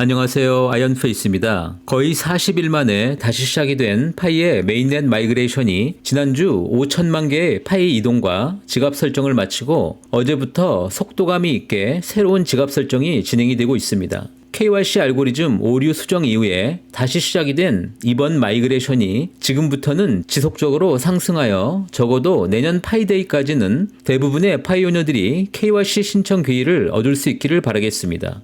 안녕하세요. 아이언페이스입니다. 거의 40일 만에 다시 시작이 된 파이의 메인넷 마이그레이션이 지난주 5천만 개의 파이 이동과 지갑 설정을 마치고 어제부터 속도감이 있게 새로운 지갑 설정이 진행이 되고 있습니다. KYC 알고리즘 오류 수정 이후에 다시 시작이 된 이번 마이그레이션이 지금부터는 지속적으로 상승하여 적어도 내년 파이데이까지는 대부분의 파이오너들이 KYC 신청 기회를 얻을 수 있기를 바라겠습니다.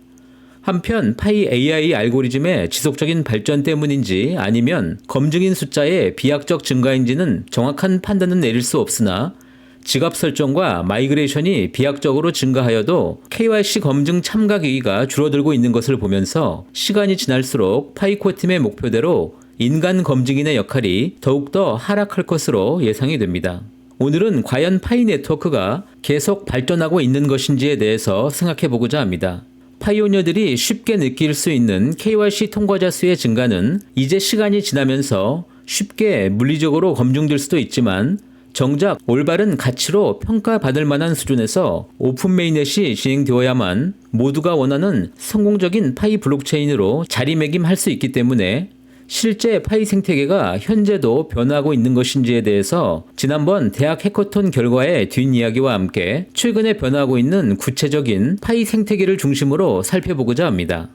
한편 파이 AI 알고리즘의 지속적인 발전 때문인지 아니면 검증인 숫자의 비약적 증가인지는 정확한 판단은 내릴 수 없으나 지갑 설정과 마이그레이션이 비약적으로 증가하여도 KYC 검증 참가 기회가 줄어들고 있는 것을 보면서 시간이 지날수록 파이코팀의 목표대로 인간 검증인의 역할이 더욱더 하락할 것으로 예상이 됩니다. 오늘은 과연 파이 네트워크가 계속 발전하고 있는 것인지에 대해서 생각해보고자 합니다. 파이오니어들이 쉽게 느낄 수 있는 KYC 통과자 수의 증가는 이제 시간이 지나면서 쉽게 물리적으로 검증될 수도 있지만 정작 올바른 가치로 평가받을 만한 수준에서 오픈 메인넷이 진행되어야만 모두가 원하는 성공적인 파이 블록체인으로 자리매김할 수 있기 때문에 실제 파이 생태계가 현재도 변화하고 있는 것인지에 대해서 지난번 대학 해커톤 결과의 뒷이야기와 함께 최근에 변화하고 있는 구체적인 파이 생태계를 중심으로 살펴보고자 합니다.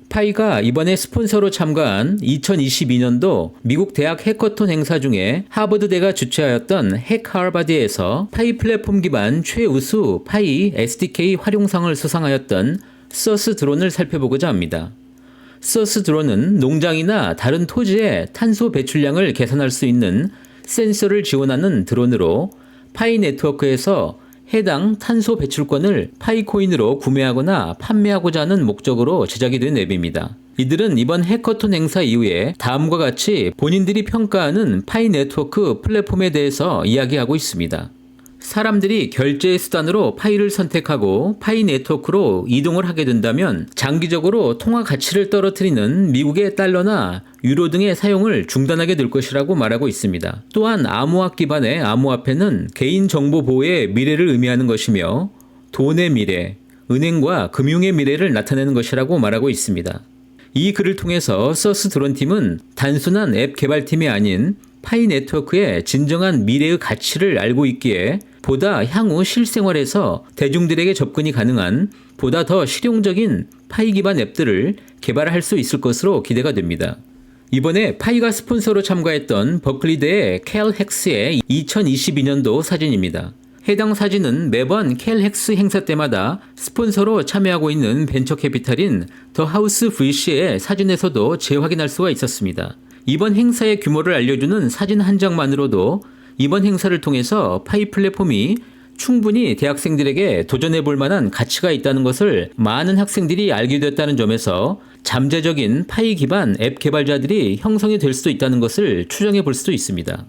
파이가 이번에 스폰서로 참가한 2022년도 미국 대학 해커톤 행사 중에 하버드대가 주최하였던 핵하버드에서 파이 플랫폼 기반 최우수 파이 SDK 활용상을 수상하였던 서스 드론을 살펴보고자 합니다. 서스 드론은 농장이나 다른 토지의 탄소 배출량을 계산할 수 있는 센서를 지원하는 드론으로 파이 네트워크에서 해당 탄소 배출권을 파이코인으로 구매하거나 판매하고자 하는 목적으로 제작이 된 앱입니다. 이들은 이번 해커톤 행사 이후에 다음과 같이 본인들이 평가하는 파이 네트워크 플랫폼에 대해서 이야기하고 있습니다. 사람들이 결제의 수단으로 파이를 선택하고 파이 네트워크로 이동을 하게 된다면 장기적으로 통화 가치를 떨어뜨리는 미국의 달러나 유로 등의 사용을 중단하게 될 것이라고 말하고 있습니다. 또한 암호화 기반의 암호화폐는 개인정보 보호의 미래를 의미하는 것이며 돈의 미래, 은행과 금융의 미래를 나타내는 것이라고 말하고 있습니다. 이 글을 통해서 서스 드론팀은 단순한 앱 개발팀이 아닌 파이 네트워크의 진정한 미래의 가치를 알고 있기에 보다 향후 실생활에서 대중들에게 접근이 가능한 보다 더 실용적인 파이 기반 앱들을 개발할 수 있을 것으로 기대가 됩니다. 이번에 파이가 스폰서로 참가했던 버클리대의 켈 헥스의 2022년도 사진입니다. 해당 사진은 매번 켈 헥스 행사 때마다 스폰서로 참여하고 있는 벤처 캐피탈인 더 하우스 VC의 사진에서도 재확인할 수가 있었습니다. 이번 행사의 규모를 알려주는 사진 한 장만으로도 이번 행사를 통해서 파이 플랫폼이 충분히 대학생들에게 도전해볼 만한 가치가 있다는 것을 많은 학생들이 알게 됐다는 점에서 잠재적인 파이 기반 앱 개발자들이 형성이 될 수도 있다는 것을 추정해 볼 수도 있습니다.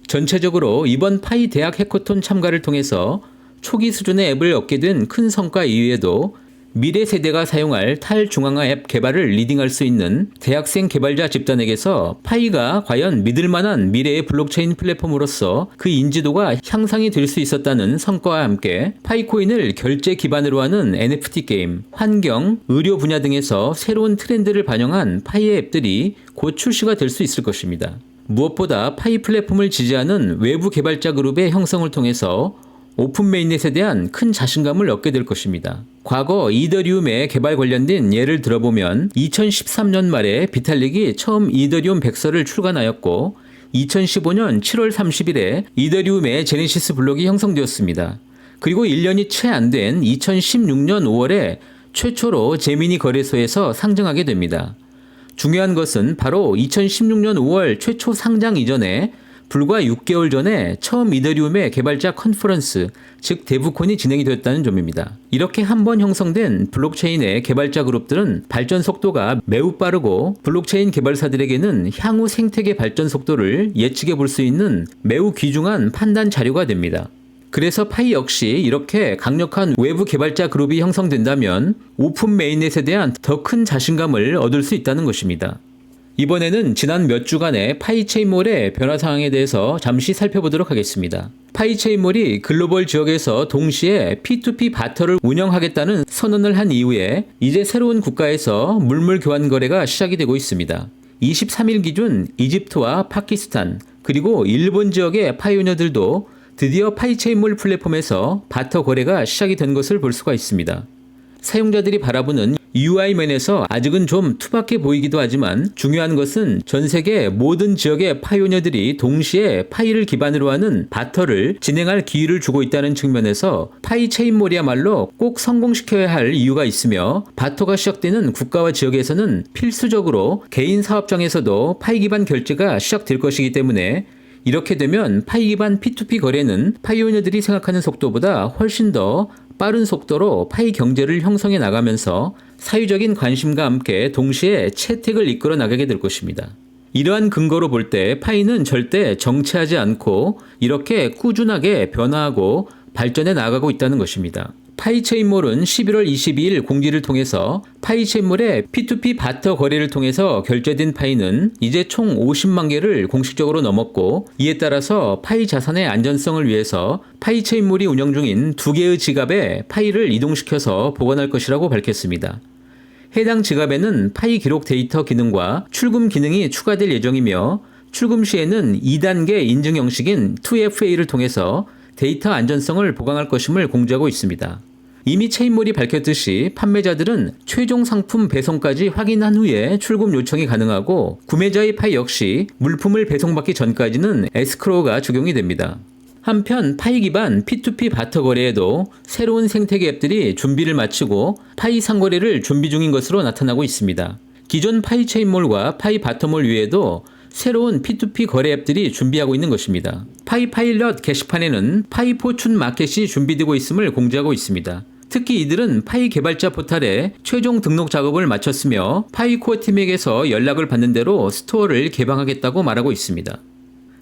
전체적으로 이번 파이 대학 해커톤 참가를 통해서 초기 수준의 앱을 얻게 된 큰 성과 이외에도 미래 세대가 사용할 탈중앙화 앱 개발을 리딩할 수 있는 대학생 개발자 집단에게서 파이가 과연 믿을만한 미래의 블록체인 플랫폼으로서 그 인지도가 향상이 될 수 있었다는 성과와 함께 파이코인을 결제 기반으로 하는 NFT 게임, 환경, 의료 분야 등에서 새로운 트렌드를 반영한 파이의 앱들이 곧 출시가 될 수 있을 것입니다. 무엇보다 파이 플랫폼을 지지하는 외부 개발자 그룹의 형성을 통해서 오픈 메인넷에 대한 큰 자신감을 얻게 될 것입니다. 과거 이더리움의 개발 관련된 예를 들어보면 2013년 말에 비탈릭이 처음 이더리움 백서를 출간하였고 2015년 7월 30일에 이더리움의 제네시스 블록이 형성되었습니다. 그리고 1년이 채 안 된 2016년 5월에 최초로 제미니 거래소에서 상장하게 됩니다. 중요한 것은 바로 2016년 5월 최초 상장 이전에 불과 6개월 전에 처음 이더리움의 개발자 컨퍼런스, 즉 데브콘이 진행이 되었다는 점입니다. 이렇게 한 번 형성된 블록체인의 개발자 그룹들은 발전 속도가 매우 빠르고 블록체인 개발사들에게는 향후 생태계 발전 속도를 예측해 볼 수 있는 매우 귀중한 판단 자료가 됩니다. 그래서 파이 역시 이렇게 강력한 외부 개발자 그룹이 형성된다면 오픈 메인넷에 대한 더 큰 자신감을 얻을 수 있다는 것입니다. 이번에는 지난 몇 주간의 파이체인몰의 변화 상황에 대해서 잠시 살펴보도록 하겠습니다. 파이체인몰이 글로벌 지역에서 동시에 P2P 바터를 운영하겠다는 선언을 한 이후에 이제 새로운 국가에서 물물 교환 거래가 시작이 되고 있습니다. 23일 기준 이집트와 파키스탄 그리고 일본 지역의 파이오니어들도 드디어 파이체인몰 플랫폼에서 바터 거래가 시작이 된 것을 볼 수가 있습니다. 사용자들이 바라보는 UI면에서 아직은 좀 투박해 보이기도 하지만 중요한 것은 전 세계 모든 지역의 파이오니어들이 동시에 파이를 기반으로 하는 바터를 진행할 기회를 주고 있다는 측면에서 파이체인몰이야말로 꼭 성공시켜야 할 이유가 있으며 바터가 시작되는 국가와 지역에서는 필수적으로 개인 사업장에서도 파이 기반 결제가 시작될 것이기 때문에 이렇게 되면 파이 기반 P2P 거래는 파이오니어들이 생각하는 속도보다 훨씬 더 빠른 속도로 파이 경제를 형성해 나가면서 사회적인 관심과 함께 동시에 채택을 이끌어 나가게 될 것입니다. 이러한 근거로 볼 때 파이는 절대 정체하지 않고 이렇게 꾸준하게 변화하고 발전해 나가고 있다는 것입니다. 파이체인몰은 11월 22일 공지를 통해서 파이체인몰의 P2P 바터 거래를 통해서 결제된 파이는 이제 총 50만 개를 공식적으로 넘었고 이에 따라서 파이 자산의 안전성을 위해서 파이체인몰이 운영 중인 2개의 지갑에 파이를 이동시켜서 보관할 것이라고 밝혔습니다. 해당 지갑에는 파이 기록 데이터 기능과 출금 기능이 추가될 예정이며 출금 시에는 2단계 인증 형식인 2FA를 통해서 데이터 안전성을 보강할 것임을 공지하고 있습니다. 이미 체인몰이 밝혔듯이 판매자들은 최종 상품 배송까지 확인한 후에 출금 요청이 가능하고 구매자의 파이 역시 물품을 배송받기 전까지는 에스크로우가 적용이 됩니다. 한편 파이 기반 P2P 바터 거래에도 새로운 생태계 앱들이 준비를 마치고 파이 상거래를 준비 중인 것으로 나타나고 있습니다. 기존 파이 체인몰과 파이 바터몰 위에도 새로운 P2P 거래 앱들이 준비하고 있는 것입니다. 파이 파일럿 게시판에는 파이 포춘 마켓이 준비되고 있음을 공지하고 있습니다. 특히 이들은 파이 개발자 포탈에 최종 등록 작업을 마쳤으며 파이 코어 팀에게서 연락을 받는 대로 스토어를 개방하겠다고 말하고 있습니다.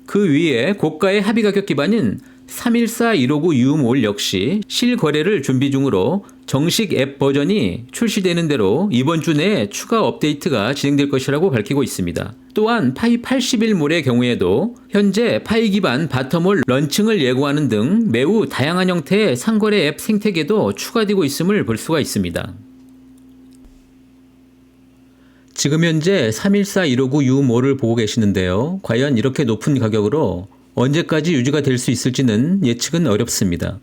그 위에 고가의 합의 가격 기반인 314-159-UMOL 역시 실거래를 준비 중으로 정식 앱 버전이 출시되는 대로 이번 주 내에 추가 업데이트가 진행될 것이라고 밝히고 있습니다. 또한 파이 80일몰의 경우에도 현재 파이 기반 바터몰 런칭을 예고하는 등 매우 다양한 형태의 상거래 앱 생태계도 추가되고 있음을 볼 수가 있습니다. 지금 현재 314-159-UMO를 보고 계시는데요. 과연 이렇게 높은 가격으로 언제까지 유지가 될 수 있을지는 예측은 어렵습니다.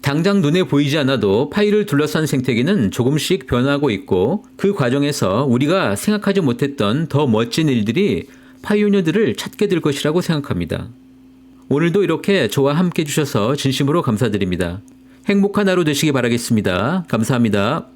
당장 눈에 보이지 않아도 파이를 둘러싼 생태계는 조금씩 변화하고 있고 그 과정에서 우리가 생각하지 못했던 더 멋진 일들이 파이오니어들을 찾게 될 것이라고 생각합니다. 오늘도 이렇게 저와 함께 해주셔서 진심으로 감사드립니다. 행복한 하루 되시기 바라겠습니다. 감사합니다.